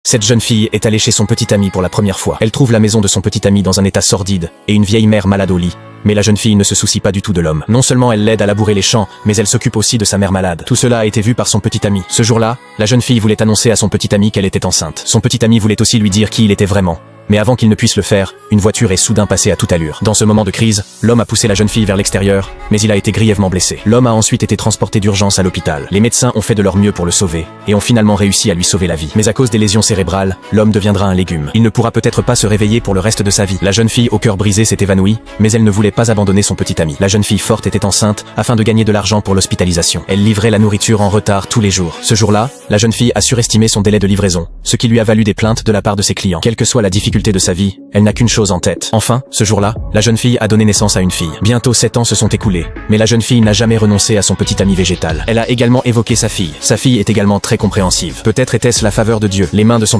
Cette jeune fille est allée chez son petit ami pour la première fois. Elle trouve la maison de son petit ami dans un état sordide, et une vieille mère malade au lit. Mais la jeune fille ne se soucie pas du tout de l'homme. Non seulement elle l'aide à labourer les champs, mais elle s'occupe aussi de sa mère malade. Tout cela a été vu par son petit ami. Ce jour-là, la jeune fille voulait annoncer à son petit ami qu'elle était enceinte. Son petit ami voulait aussi lui dire qui il était vraiment. Mais avant qu'il ne puisse le faire, une voiture est soudain passée à toute allure. Dans ce moment de crise, l'homme a poussé la jeune fille vers l'extérieur, mais il a été grièvement blessé. L'homme a ensuite été transporté d'urgence à l'hôpital. Les médecins ont fait de leur mieux pour le sauver, et ont finalement réussi à lui sauver la vie. Mais à cause des lésions cérébrales, l'homme deviendra un légume. Il ne pourra peut-être pas se réveiller pour le reste de sa vie. La jeune fille au cœur brisé s'est évanouie, mais elle ne voulait pas abandonner son petit ami. La jeune fille forte était enceinte, afin de gagner de l'argent pour l'hospitalisation. Elle livrait la nourriture en retard tous les jours. Ce jour-là, la jeune fille a surestimé son délai de livraison, ce qui lui a valu des plaintes de la part de ses clients. Quelle que soit la difficulté de sa vie, elle n'a qu'une chose en tête. Enfin, ce jour-là, la jeune fille a donné naissance à une fille. Bientôt 7 ans se sont écoulés, mais la jeune fille n'a jamais renoncé à son petit ami végétal. Elle a également évoqué sa fille. Sa fille est également très compréhensive. Peut-être était-ce la faveur de Dieu. Les mains de son